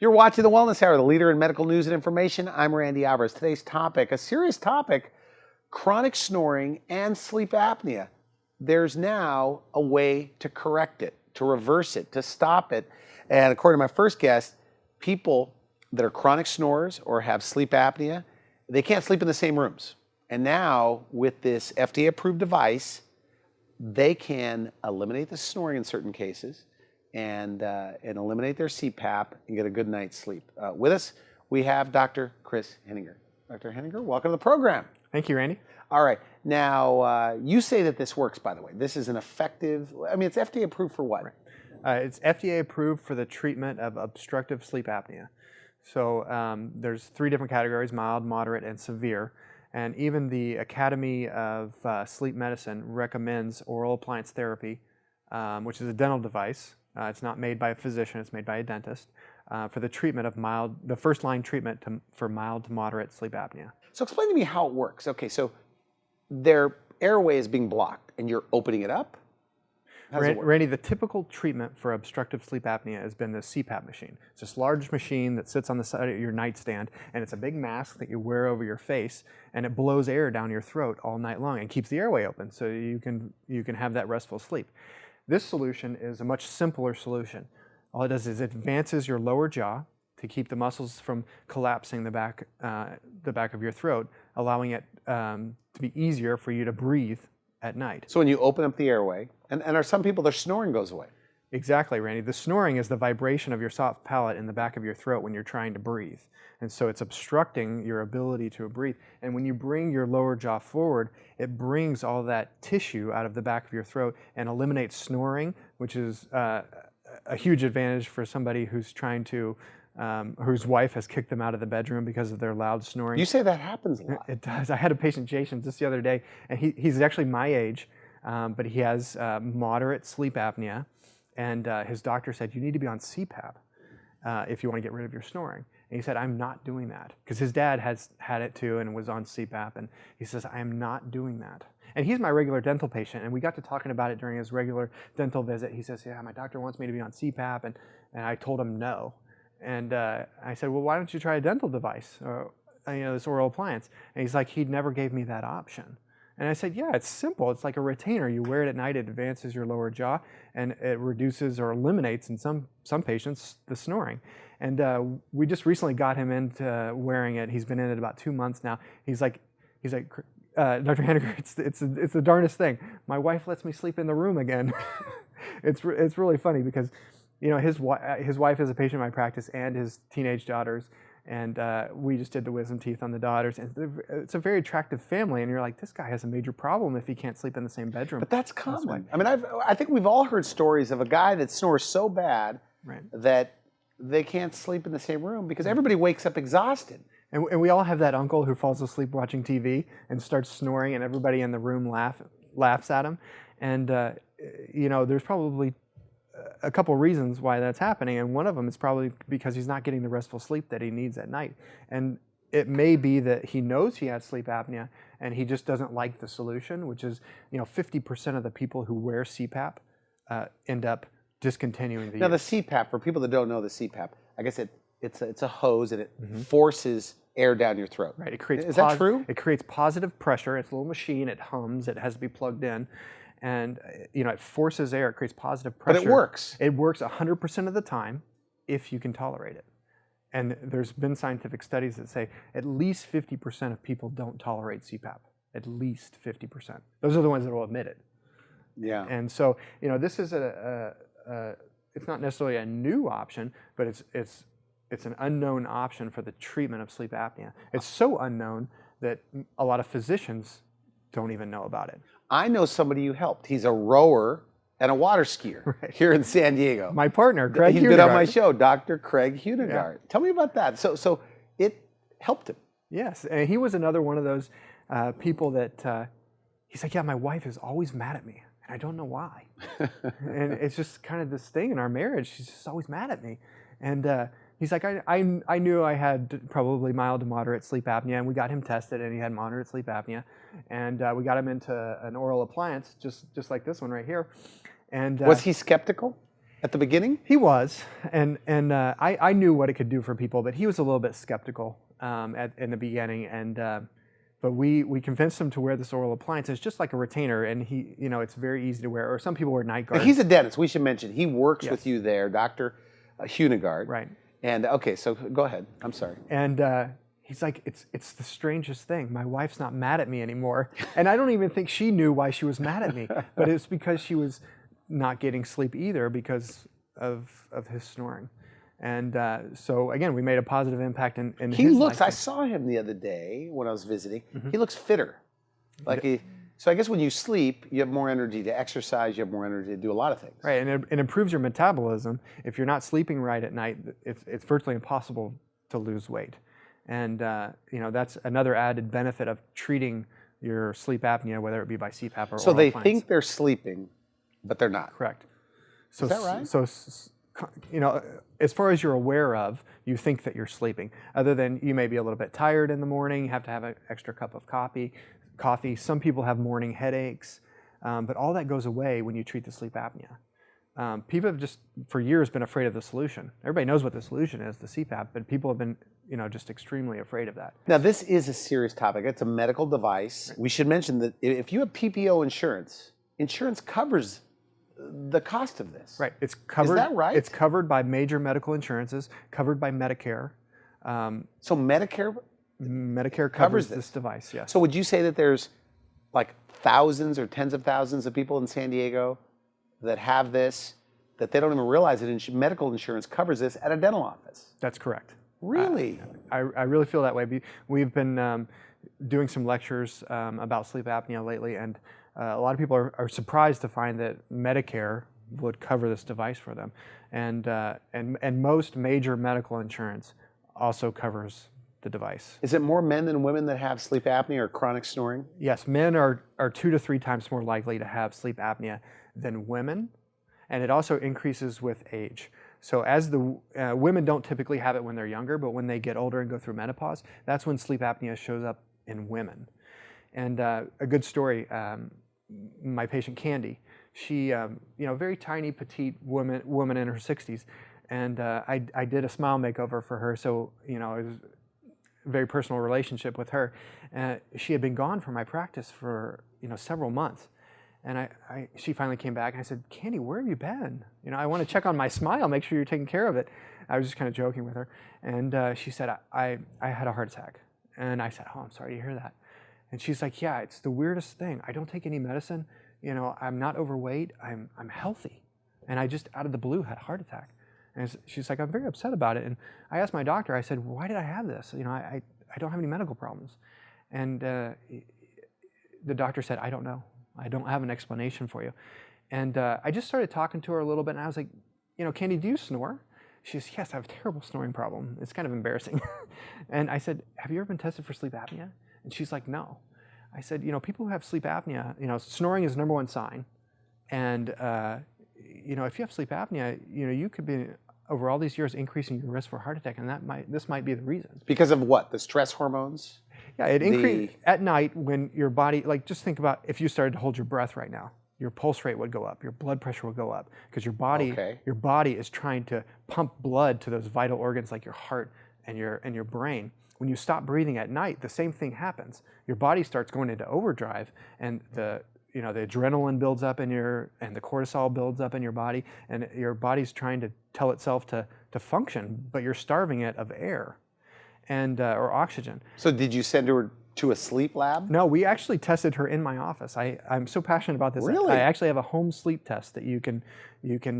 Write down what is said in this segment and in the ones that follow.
You're watching The Wellness Hour, the leader in medical news and information. I'm Randy Alvarez. Today's topic, a serious topic, chronic snoring and sleep apnea. There's now a way to correct it, to reverse it, to stop it. And according to my first guest, people that are chronic snorers or have sleep apnea, they can't sleep in the same rooms. And now with this FDA-approved device, they can eliminate the snoring in certain cases and eliminate their CPAP and get a good night's sleep. With us, we have Dr. Chris Henninger. Dr. Henninger, welcome to the program. Thank you, Randy. All right. Now, you say that this works, by the way. This is an effective, it's FDA approved for what? Right. It's FDA approved for the treatment of obstructive sleep apnea. So there's 3 different categories: mild, moderate, and severe. And even the Academy of Sleep Medicine recommends oral appliance therapy, which is a dental device. It's not made by a physician, it's made by a dentist, for the treatment of the first-line treatment for mild to moderate sleep apnea. So explain to me how it works. Okay, so their airway is being blocked and you're opening it up? How does it work? Randy, the typical treatment for obstructive sleep apnea has been the CPAP machine. It's this large machine that sits on the side of your nightstand, and it's a big mask that you wear over your face, and it blows air down your throat all night long and keeps the airway open so you can have that restful sleep. This solution is a much simpler solution. All it does is it advances your lower jaw to keep the muscles from collapsing the back of your throat, allowing it to be easier for you to breathe at night. So when you open up the airway, and are some people, their snoring goes away? Exactly, Randy. The snoring is the vibration of your soft palate in the back of your throat when you're trying to breathe. And so it's obstructing your ability to breathe. And when you bring your lower jaw forward, it brings all that tissue out of the back of your throat and eliminates snoring, which is a huge advantage for somebody who's trying to, whose wife has kicked them out of the bedroom because of their loud snoring. You say that happens a lot. It does. I had a patient, Jason, just the other day, and he's actually my age, but he has moderate sleep apnea. And his doctor said, you need to be on CPAP if you want to get rid of your snoring. And he said, I'm not doing that. Because his dad has had it too and was on CPAP. And he says, I am not doing that. And he's my regular dental patient. And we got to talking about it during his regular dental visit. He says, yeah, my doctor wants me to be on CPAP. And I told him no. And I said, well, why don't you try a dental device, or this oral appliance? And he's like, he never gave me that option. And I said, yeah, it's simple. It's like a retainer. You wear it at night, it advances your lower jaw, and it reduces or eliminates, in some patients, the snoring. And we just recently got him into wearing it. He's been in it about 2 months now. He's like, Dr. Henninger, it's the darndest thing. My wife lets me sleep in the room again. It's really funny because, his wife is a patient in my practice and his teenage daughters. And we just did the wisdom teeth on the daughters. And it's a very attractive family. And you're like, this guy has a major problem if he can't sleep in the same bedroom. But that's common. I think we've all heard stories of a guy that snores so bad that they can't sleep in the same room because everybody wakes up exhausted. And we all have that uncle who falls asleep watching TV and starts snoring, and everybody in the room laughs at him. And, there's probably a couple reasons why that's happening, and one of them is probably because he's not getting the restful sleep that he needs at night. And it may be that he knows he has sleep apnea and he just doesn't like the solution, which is 50% of the people who wear CPAP end up discontinuing the use. Now the CPAP, for people that don't know the CPAP, I guess it's a hose and it forces air down your throat. Right. It creates is that true? It creates positive pressure. It's a little machine. It hums. It has to be plugged in. And it forces air, it creates positive pressure. But it works. It works 100% of the time if you can tolerate it. And there's been scientific studies that say at least 50% of people don't tolerate CPAP. At least 50%. Those are the ones that will admit it. Yeah. And so, this is it's not necessarily a new option, but it's an unknown option for the treatment of sleep apnea. It's so unknown that a lot of physicians don't even know about it. I know somebody you helped. He's a rower and a water skier here in San Diego. My partner, Craig He's been on my show, Dr. Craig Henninger. Yeah. Tell me about that. So it helped him. Yes, and he was another one of those people that he's like, yeah, my wife is always mad at me, and I don't know why. And it's just kind of this thing in our marriage. She's just always mad at me. And he's like, I knew I had probably mild to moderate sleep apnea, and we got him tested, and he had moderate sleep apnea. And we got him into an oral appliance, just like this one right here. And was he skeptical? At the beginning? He was, and I knew what it could do for people, but he was a little bit skeptical in the beginning, but we convinced him to wear this oral appliance. It's just like a retainer, and it's very easy to wear. Or some people wear night guards. He's a dentist. We should mention he works Yes. with you there, Dr. Henninger. Right. And okay, so go ahead. I'm sorry. And he's like, it's the strangest thing. My wife's not mad at me anymore, and I don't even think she knew why she was mad at me, but it's because she was not getting sleep either because of his snoring. And so again, we made a positive impact in He his looks, life. I saw him the other day when I was visiting. He looks fitter. So I guess when you sleep, you have more energy to exercise, you have more energy to do a lot of things. Right, and it improves your metabolism. If you're not sleeping right at night, it's virtually impossible to lose weight. And that's another added benefit of treating your sleep apnea, whether it be by CPAP or So oral they appliance. think they're sleeping, but they're not. Correct. So, Is that right? So, as far as you're aware of, you think that you're sleeping. Other than you may be a little bit tired in the morning, you have to have an extra cup of coffee. Some people have morning headaches, but all that goes away when you treat the sleep apnea. People have just, for years, been afraid of the solution. Everybody knows what the solution is, the CPAP, but people have been, just extremely afraid of that. Now, this is a serious topic. It's a medical device. We should mention that if you have PPO insurance, insurance covers the cost of this. Right. It's covered. Is that right? It's covered by major medical insurances, covered by Medicare. So Medicare Covers this device, yes. So would you say that there's like thousands or tens of thousands of people in San Diego that have this, that they don't even realize that medical insurance covers this at a dental office? That's correct. Really? I really feel that way. We've been doing some lectures about sleep apnea lately, and a lot of people are surprised to find that Medicare would cover this device for them, and most major medical insurance also covers the device. Is it more men than women that have sleep apnea or chronic snoring? Yes, men are 2 to 3 times more likely to have sleep apnea than women, and it also increases with age. So as the women don't typically have it when they're younger, but when they get older and go through menopause, that's when sleep apnea shows up in women. And a good story, my patient Candy, she, very tiny, petite woman in her 60s, and I did a smile makeover for her, so it was a very personal relationship with her. She had been gone from my practice for several months. And she finally came back, and I said, Candy, where have you been? I want to check on my smile, make sure you're taking care of it. I was just kind of joking with her. And she said, I had a heart attack. And I said, oh, I'm sorry to hear that. And she's like, yeah, it's the weirdest thing. I don't take any medicine. I'm not overweight. I'm healthy. And I just, out of the blue, had a heart attack. And she's like, I'm very upset about it. And I asked my doctor, I said, why did I have this? I don't have any medical problems. And the doctor said, I don't know. I don't have an explanation for you. And I just started talking to her a little bit, and I was like, Candy, do you snore? She says, yes, I have a terrible snoring problem. It's kind of embarrassing. And I said, have you ever been tested for sleep apnea? And she's like, no. I said, people who have sleep apnea, snoring is the #1 sign. And, if you have sleep apnea, you could be, over all these years, increasing your risk for a heart attack, and this might be the reason. Because of what? The stress hormones? Yeah, it increases at night when your body, just think about if you started to hold your breath right now, your pulse rate would go up, your blood pressure would go up, because your body is trying to pump blood to those vital organs like your heart and your brain. When you stop breathing at night, the same thing happens. Your body starts going into overdrive, and the adrenaline builds up and the cortisol builds up in your body, and your body's trying to tell itself to function, but you're starving it of air and or oxygen. So did you send her to a sleep lab? No, we actually tested her in my office. I'm so passionate about this. Really? I actually have a home sleep test that you can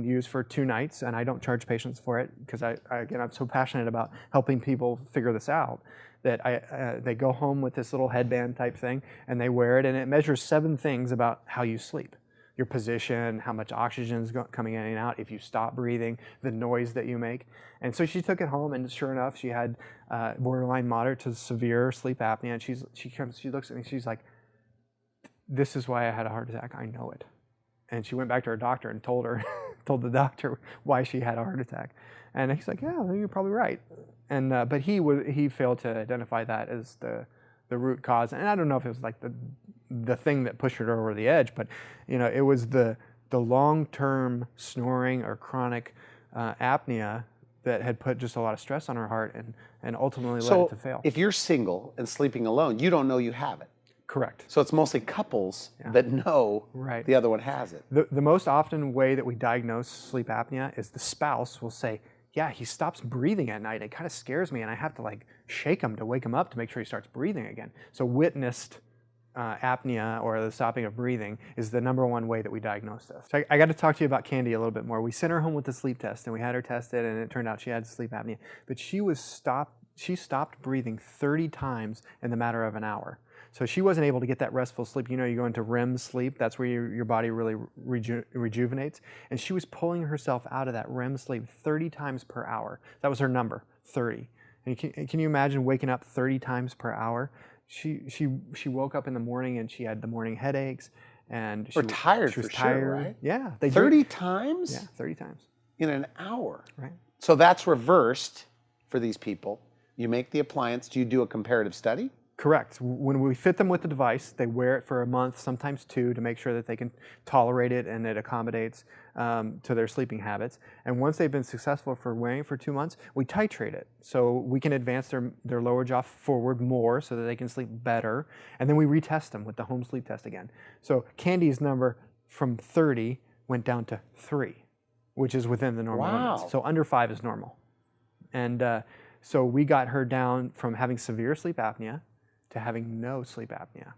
use for 2 nights, and I don't charge patients for it because I'm so passionate about helping people figure this out, that they go home with this little headband type thing, and they wear it, and it measures 7 things about how you sleep. Your position, how much oxygen is coming in and out, if you stop breathing, the noise that you make. And so she took it home, and sure enough, she had borderline moderate to severe sleep apnea. And she looks at me, she's like, this is why I had a heart attack, I know it. And she went back to her doctor and told the doctor why she had a heart attack. And he's like, yeah, you're probably right. And but he failed to identify that as the root cause. And I don't know if it was like the thing that pushed her over the edge, but it was the the long-term snoring or chronic apnea that had put just a lot of stress on her heart and ultimately led it to fail. If you're single and sleeping alone, you don't know you have it. Correct. So it's mostly couples that know the other one has it. The most often way that we diagnose sleep apnea is the spouse will say, yeah, he stops breathing at night. It kind of scares me, and I have to like shake him to wake him up to make sure he starts breathing again. So witnessed apnea or the stopping of breathing is the #1 way that we diagnose this. So I got to talk to you about Candy a little bit more. We sent her home with the sleep test, and we had her tested, and it turned out she had sleep apnea. But she stopped breathing 30 times in the matter of an hour. So she wasn't able to get that restful sleep. You know, you go into REM sleep, that's where your body really rejuvenates. And she was pulling herself out of that REM sleep 30 times per hour. That was her number, 30. And can you imagine waking up 30 times per hour? She woke up in the morning and she had the morning headaches. And she was tired. Sure, right? Yeah. 30 times? Yeah, 30 times. In an hour. Right. So that's reversed for these people. You make the appliance. Do you do a comparative study? Correct. When we fit them with the device, they wear it for a month, sometimes 2, to make sure that they can tolerate it and it accommodates to their sleeping habits. And once they've been successful for wearing it for 2 months, we titrate it. So we can advance their lower jaw forward more so that they can sleep better. And then we retest them with the home sleep test again. So Candy's number from 30 went down to 3, which is within the normal limits. So under 5 is normal. And so we got her down from having severe sleep apnea to having no sleep apnea.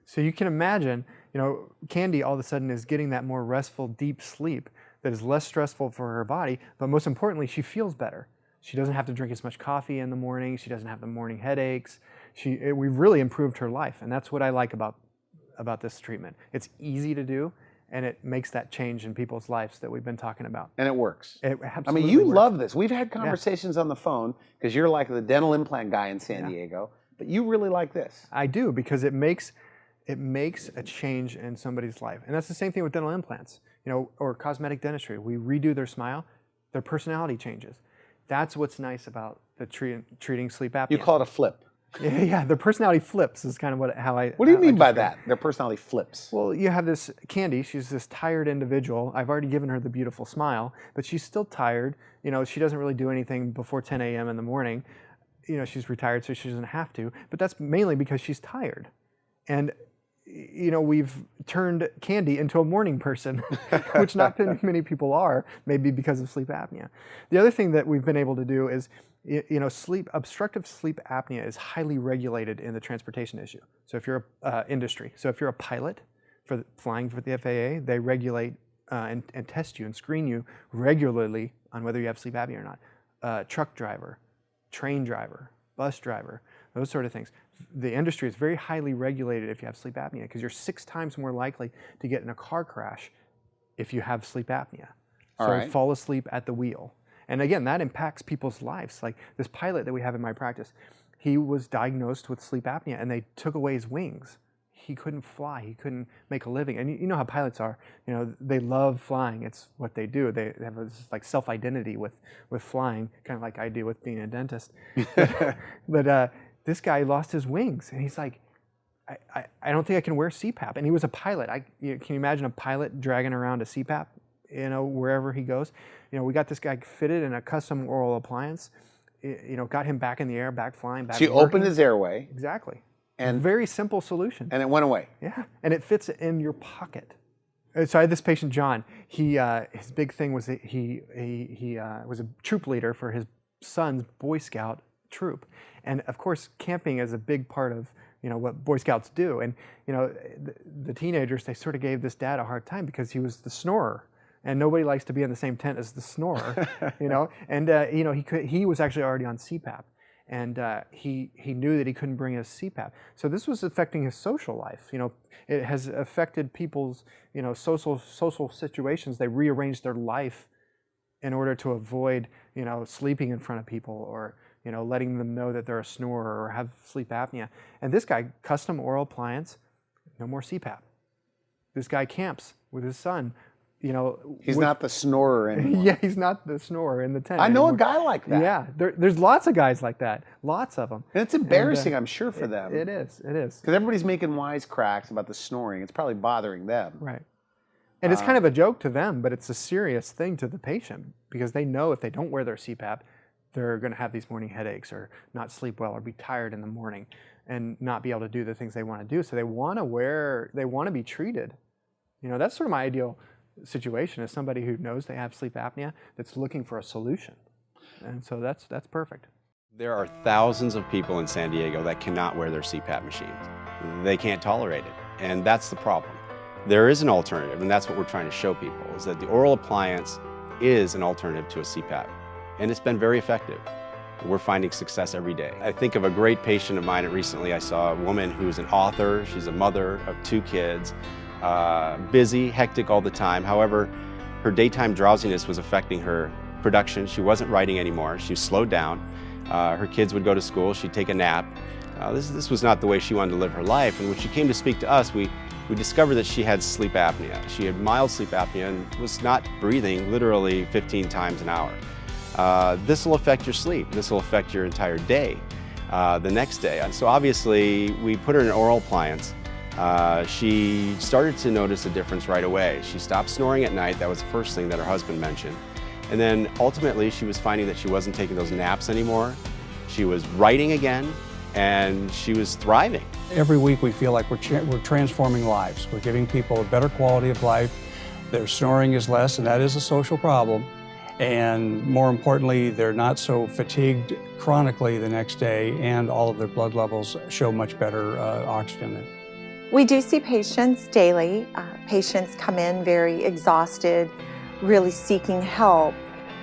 So you can imagine, you know, Candy all of a sudden is getting that more restful, deep sleep that is less stressful for her body, but most importantly, she feels better. She doesn't have to drink as much coffee in the morning. She doesn't have the morning headaches. We've really improved her life, and that's what I like about this treatment. It's easy to do, and it makes that change in people's lives that we've been talking about. And it works. It absolutely I mean, you works. love this. We've had conversations on the phone because you're like the dental implant guy in San Diego. But you really like this. I do, because it makes a change in somebody's life. And that's the same thing with dental implants, you know, or cosmetic dentistry. We redo their smile, their personality changes. That's what's nice about the treating sleep apnea. You call it a flip. Yeah, their personality flips is kind of how I... What do you mean by that? Their personality flips? Well, you have this Candy. She's this tired individual. I've already given her the beautiful smile, but she's still tired. You know, she doesn't really do anything before 10 a.m. in the morning. You know, she's retired, so she doesn't have to, but that's mainly because she's tired. And, you know, we've turned Candy into a morning person, which not many people are, maybe because of sleep apnea. The other thing that we've been able to do is, you know, obstructive sleep apnea is highly regulated in the transportation issue. So if you're industry, so if you're a pilot flying for the FAA, they regulate and test you and screen you regularly on whether you have sleep apnea or not. Truck driver, train driver, bus driver, those sort of things. The industry is very highly regulated if you have sleep apnea, because you're 6 times more likely to get in a car crash if you have sleep apnea. So fall asleep at the wheel. And again, that impacts people's lives. Like this pilot that we have in my practice, he was diagnosed with sleep apnea and they took away his wings. He couldn't fly, he couldn't make a living. And you know how pilots are, you know, they love flying, it's what they do. They have this like self-identity with flying, kind of like I do with being a dentist. But this guy lost his wings and he's like, I don't think I can wear CPAP. And he was a pilot. Can you imagine a pilot dragging around a CPAP, you know, wherever he goes? You know, we got this guy fitted in a custom oral appliance, you know, got him back in the air, back flying, back So you opened his airway. Exactly. And very simple solution. And it went away. Yeah, and it fits in your pocket. So I had this patient, John. His big thing was that he was a troop leader for his son's Boy Scout troop, and of course, camping is a big part of, you know, what Boy Scouts do. And you know, the teenagers, they sort of gave this dad a hard time because he was the snorer, and nobody likes to be in the same tent as the snorer, you know. And you know, he was actually already on CPAP. And he knew that he couldn't bring his CPAP. So this was affecting his social life. You know, it has affected people's, you know, social situations. They rearranged their life in order to avoid, you know, sleeping in front of people or, you know, letting them know that they're a snorer or have sleep apnea. And this guy, custom oral appliance, no more CPAP. This guy camps with his son. You know, he's not the snorer anymore. Yeah, he's not the snorer in the tent. I know anymore. a guy like that. Yeah, there's lots of guys like that, lots of them. And it's embarrassing, I'm sure, for them. It is. Because everybody's making wisecracks about the snoring. It's probably bothering them. Right. And it's kind of a joke to them, but it's a serious thing to the patient because they know if they don't wear their CPAP, they're going to have these morning headaches or not sleep well or be tired in the morning and not be able to do the things they want to do. So they want to be treated. You know, that's sort of my ideal situation, is somebody who knows they have sleep apnea that's looking for a solution. And so that's perfect. There are thousands of people in San Diego that cannot wear their CPAP machine. They can't tolerate it, and that's the problem. There is an alternative, and that's what we're trying to show people, is that the oral appliance is an alternative to a CPAP, and it's been very effective. We're finding success every day. I think of a great patient of mine. Recently I saw a woman who's an author. She's a mother of 2 kids, busy, hectic all the time. However, her daytime drowsiness was affecting her production. She wasn't writing anymore. She slowed down. Her kids would go to school. She'd take a nap. This was not the way she wanted to live her life. And when she came to speak to us, we discovered that she had sleep apnea. She had mild sleep apnea and was not breathing literally 15 times an hour. This will affect your sleep. This will affect your entire day, the next day. And so obviously we put her in an oral appliance. She started to notice a difference right away. She stopped snoring at night. That was the first thing that her husband mentioned. And then ultimately she was finding that she wasn't taking those naps anymore. She was writing again, and she was thriving. Every week we feel like we're transforming lives. We're giving people a better quality of life. Their snoring is less, and that is a social problem. And more importantly, they're not so fatigued chronically the next day, and all of their blood levels show much better oxygen. We do see patients daily. Patients come in very exhausted, really seeking help.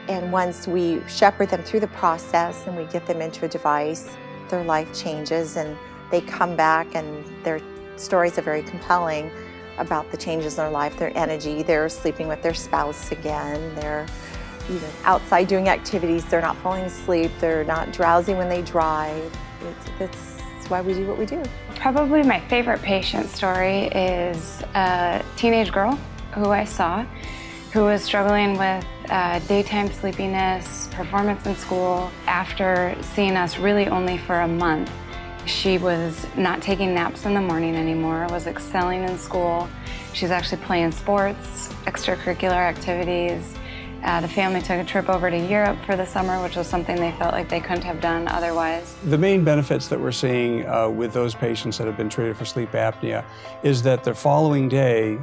And once we shepherd them through the process and we get them into a device, their life changes and they come back, and their stories are very compelling about the changes in their life, their energy. They're sleeping with their spouse again. They're outside doing activities. They're not falling asleep. They're not drowsy when they drive. That's why we do what we do. Probably my favorite patient story is a teenage girl who I saw who was struggling with daytime sleepiness, performance in school. After seeing us really only for a month, she was not taking naps in the morning anymore, was excelling in school. She's actually playing sports, extracurricular activities. The family took a trip over to Europe for the summer, which was something they felt like they couldn't have done otherwise. The main benefits that we're seeing with those patients that have been treated for sleep apnea is that the following day,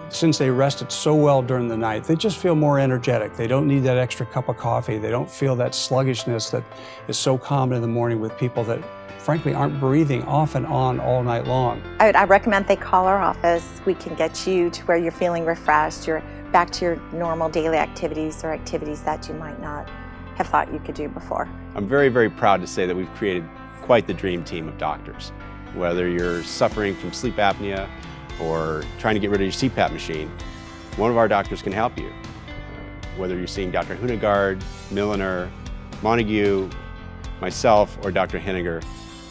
since they rested so well during the night, they just feel more energetic. They don't need that extra cup of coffee. They don't feel that sluggishness that is so common in the morning with people that frankly aren't breathing off and on all night long. I recommend they call our office. We can get you to where you're feeling refreshed. You're back to your normal daily activities or activities that you might not have thought you could do before. I'm very, very proud to say that we've created quite the dream team of doctors. Whether you're suffering from sleep apnea or trying to get rid of your CPAP machine, one of our doctors can help you. Whether you're seeing Dr. Hunegard, Milliner, Montague, myself, or Dr. Henninger,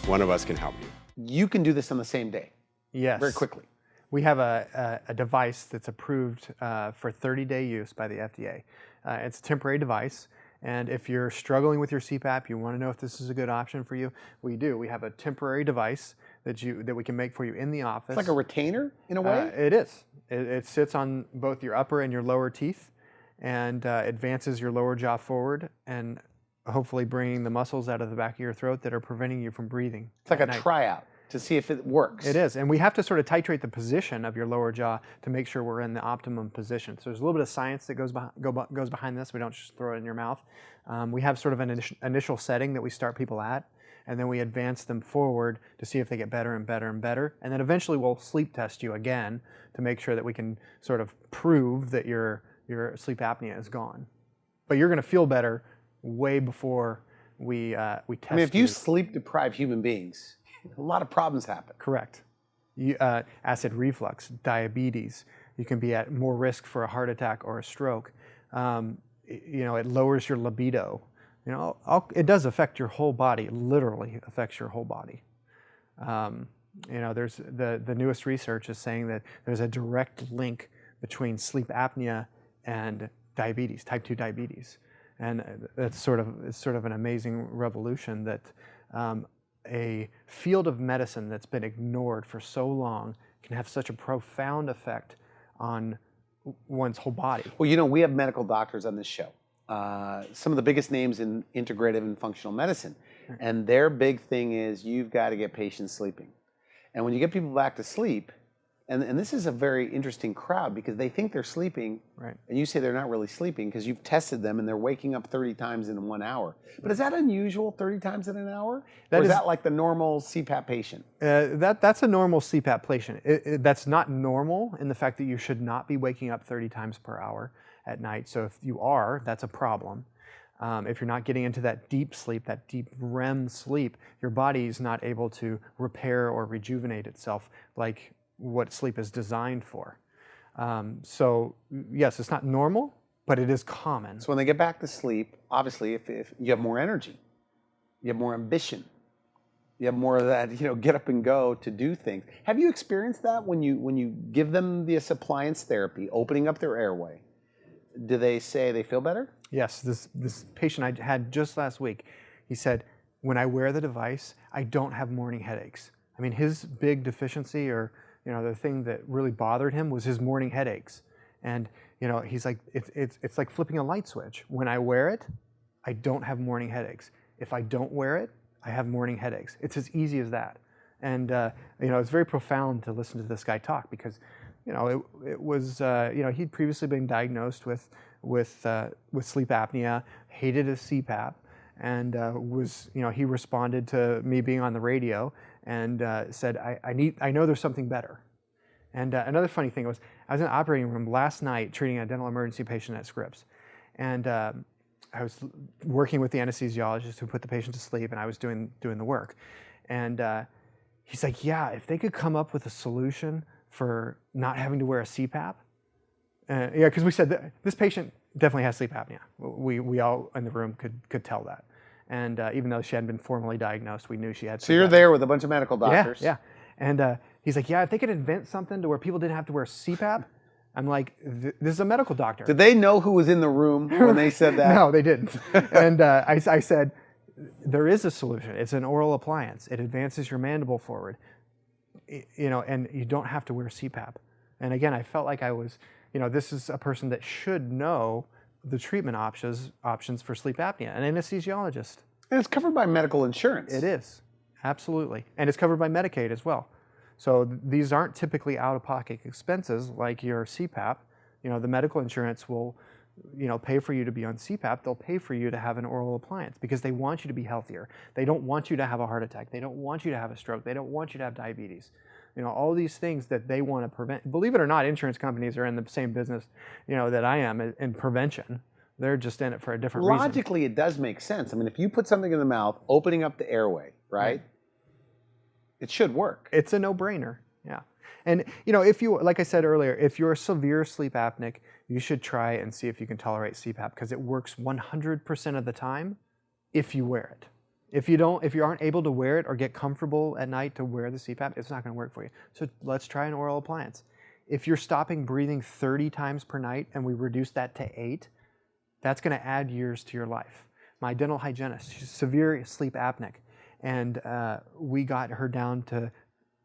one of us can help you. You can do this on the same day. Yes. Very quickly. We have a device that's approved for 30-day use by the FDA. It's a temporary device, and if you're struggling with your CPAP, you want to know if this is a good option for you, we do. We have a temporary device that we can make for you in the office. It's like a retainer in a way? It is. It sits on both your upper and your lower teeth, and advances your lower jaw forward, and hopefully bringing the muscles out of the back of your throat that are preventing you from breathing. It's like a tryout to see if it works. It is, and we have to sort of titrate the position of your lower jaw to make sure we're in the optimum position. So there's a little bit of science that goes behind this. We don't just throw it in your mouth. We have sort of an initial setting that we start people at, and then we advance them forward to see if they get better and better and better. And then eventually we'll sleep test you again to make sure that we can sort of prove that your sleep apnea is gone. But you're going to feel better way before we test you. I mean, if you sleep deprive human beings, a lot of problems happen. Correct. Acid reflux, diabetes. You can be at more risk for a heart attack or a stroke. It lowers your libido. It does affect your whole body. It literally affects your whole body. There's the newest research is saying that there's a direct link between sleep apnea and diabetes, type 2 diabetes, and it's sort of an amazing revolution that. A field of medicine that's been ignored for so long can have such a profound effect on one's whole body. Well, you know, we have medical doctors on this show. Some of the biggest names in integrative and functional medicine. And their big thing is you've got to get patients sleeping. And when you get people back to sleep, and this is a very interesting crowd because they think they're sleeping, Right. and you say they're not really sleeping because you've tested them and they're waking up 30 times in 1 hour. But is that unusual, 30 times in an hour? Or is that like the normal CPAP patient? That's a normal CPAP patient. That's not normal in the fact that you should not be waking up 30 times per hour at night. So if you are, that's a problem. If you're not getting into that deep sleep, that deep REM sleep, your body is not able to repair or rejuvenate itself like what sleep is designed for. So yes, it's not normal, but it is common. So when they get back to sleep, obviously if you have more energy, you have more ambition, you have more of that, you know, get up and go to do things. Have you experienced that when you give them this appliance therapy, opening up their airway? Do they say they feel better? Yes, this patient I had just last week, he said, when I wear the device, I don't have morning headaches. I mean, his big deficiency, or you know, the thing that really bothered him was his morning headaches. And you know, he's like, it's like flipping a light switch. When I wear it, I don't have morning headaches. If I don't wear it, I have morning headaches. It's as easy as that. And you know, it's very profound to listen to this guy talk because, you know, it was you know, he'd previously been diagnosed with sleep apnea, hated his CPAP, and was, you know, he responded to me being on the radio and said, I know there's something better. And another funny thing was, I was in the operating room last night treating a dental emergency patient at Scripps, and I was working with the anesthesiologist who put the patient to sleep, and I was doing the work. And he's like, yeah, if they could come up with a solution for not having to wear a CPAP. Yeah, because we said that this patient definitely has sleep apnea. We all in the room could tell that. And even though she hadn't been formally diagnosed, we knew she had. So you're there with a bunch of medical doctors. Yeah. And he's like, yeah, if they could invent something to where people didn't have to wear CPAP. I'm like, this is a medical doctor. Did they know who was in the room when they said that? No, they didn't. And I said, there is a solution. It's an oral appliance. It advances your mandible forward. You know, and you don't have to wear CPAP. And again, I felt like I was, you know, this is a person that should know the treatment options for sleep apnea, an anesthesiologist. And it's covered by medical insurance. It is, absolutely. And it's covered by Medicaid as well. So these aren't typically out-of-pocket expenses like your CPAP. You know, the medical insurance will, you know, pay for you to be on CPAP. They'll pay for you to have an oral appliance because they want you to be healthier. They don't want you to have a heart attack. They don't want you to have a stroke. They don't want you to have diabetes. You know, all these things that they want to prevent. Believe it or not, insurance companies are in the same business, you know, that I am in prevention. They're just in it for a different reason. Logically, it does make sense. I mean, if you put something in the mouth, opening up the airway, right? It should work. It's a no-brainer, yeah. And, you know, if you, like I said earlier, if you're a severe sleep apneic, you should try and see if you can tolerate CPAP because it works 100% of the time if you wear it. If you aren't able to wear it or get comfortable at night to wear the CPAP, it's not going to work for you. So let's try an oral appliance. If you're stopping breathing 30 times per night and we reduce that to 8, that's going to add years to your life. My dental hygienist, she's severe sleep apneic, and we got her down to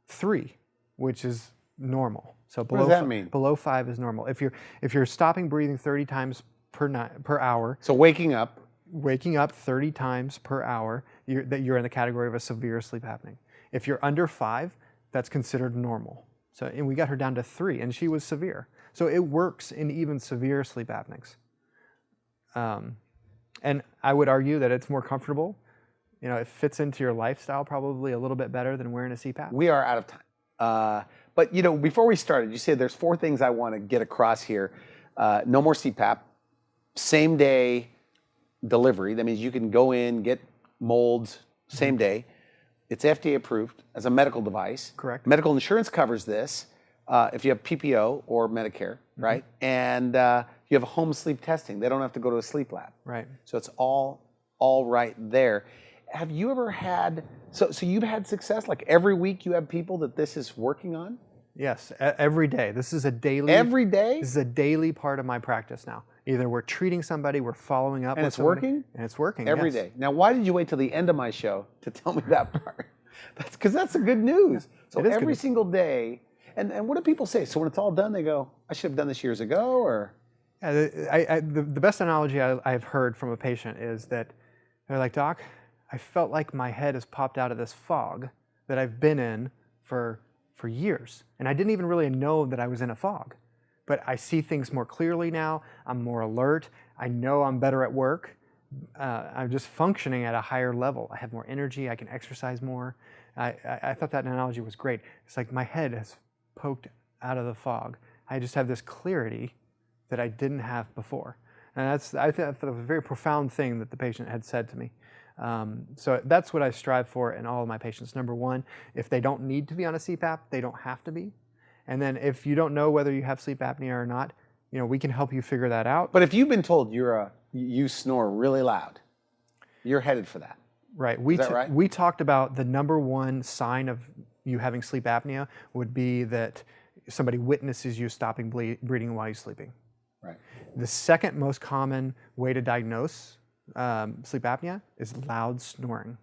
3, which is normal. So below, what does that mean? Below 5 is normal. If you're stopping breathing 30 times per hour. So waking up 30 times per hour, you're in the category of a severe sleep apnea. If you're under 5, that's considered normal. So, and we got her down to 3, and she was severe. So it works in even severe sleep apneics. And I would argue that it's more comfortable. You know, it fits into your lifestyle probably a little bit better than wearing a CPAP. We are out of time. But, you know, before we started, you said there's 4 things I want to get across here. No more CPAP, same day delivery. That means you can go in, get molds same day. It's FDA approved as a medical device. Correct. Medical insurance covers this if you have PPO or Medicare, right? And you have home sleep testing. They don't have to go to a sleep lab. Right. So it's all right there. Have you ever had, so you've had success? Like every week you have people that this is working on? Yes, every day. This is a daily. Every day? This is a daily part of my practice now. Either we're treating somebody, we're following up and with somebody. Working? And it's working, every day. Now, why did you wait till the end of my show to tell me that part? That's because that's the good news. So every single day, And what do people say? So when it's all done, they go, I should have done this years ago, or? Yeah, the best analogy I've heard from a patient is that they're like, Doc, I felt like my head has popped out of this fog that I've been in for years. And I didn't even really know that I was in a fog. But I see things more clearly now. I'm more alert. I know I'm better at work. I'm just functioning at a higher level. I have more energy. I can exercise more. I thought that analogy was great. It's like my head has poked out of the fog. I just have this clarity that I didn't have before. And I think that was a very profound thing that the patient had said to me. So that's what I strive for in all of my patients. Number one, if they don't need to be on a CPAP, they don't have to be. And then if you don't know whether you have sleep apnea or not, we can help you figure that out. But if you've been told you snore really loud, you're headed for that. Right. Is that right? We talked about the number one sign of you having sleep apnea would be that somebody witnesses you stopping breathing while you're sleeping. Right. The second most common way to diagnose sleep apnea is loud snoring.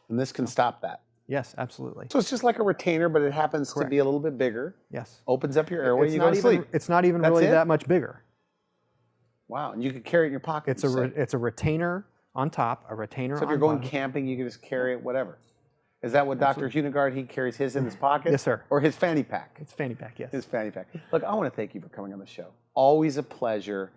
And this can stop that. Yes, absolutely. So it's just like a retainer, but it happens to be a little bit bigger. Yes. Opens up your airway, you go to sleep. It's not even really that much bigger. Wow, and you could carry it in your pocket. It's a retainer on top, a retainer on So if you're going bottom. camping, you can just carry it, whatever. Is that what Dr. Hunegard, he carries his in his pocket? Yes, sir. Or his fanny pack? It's fanny pack, yes. His fanny pack. Look, I want to thank you for coming on the show. Always a pleasure.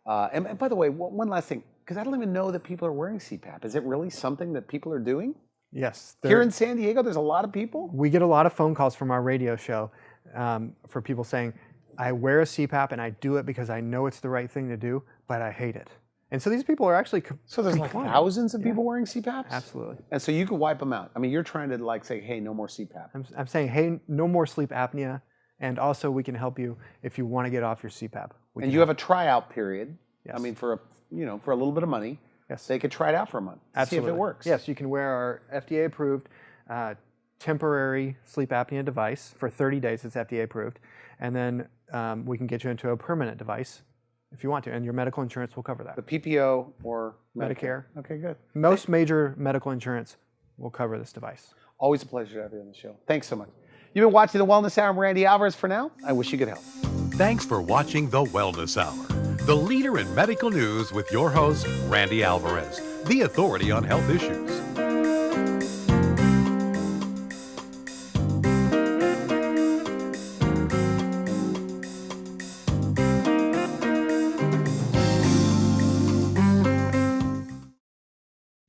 And by the way, one last thing, because I don't even know that people are wearing CPAP. Is it really something that people are doing? Yes. Here in San Diego, there's a lot of people? We get a lot of phone calls from our radio show for people saying, I wear a CPAP and I do it because I know it's the right thing to do, but I hate it. And so these people are actually So there's like thousands of people wearing CPAPs? Absolutely. And so you can wipe them out. I mean, you're trying to say, hey, no more CPAP. I'm saying, hey, no more sleep apnea. And also we can help you if you want to get off your CPAP. And you have a tryout period. Yes. I mean, for a little bit of money. Yes. They could try it out for a month. Absolutely. See if it works. Yes, you can wear our FDA-approved temporary sleep apnea device for 30 days. It's FDA-approved. And then we can get you into a permanent device if you want to, and your medical insurance will cover that. The PPO or Medicare. Okay, good. Most major medical insurance will cover this device. Always a pleasure to have you on the show. Thanks so much. You've been watching The Wellness Hour. I'm Randy Alvarez. For now, I wish you good health. Thanks for watching The Wellness Hour, the leader in medical news with your host, Randy Alvarez, the authority on health issues.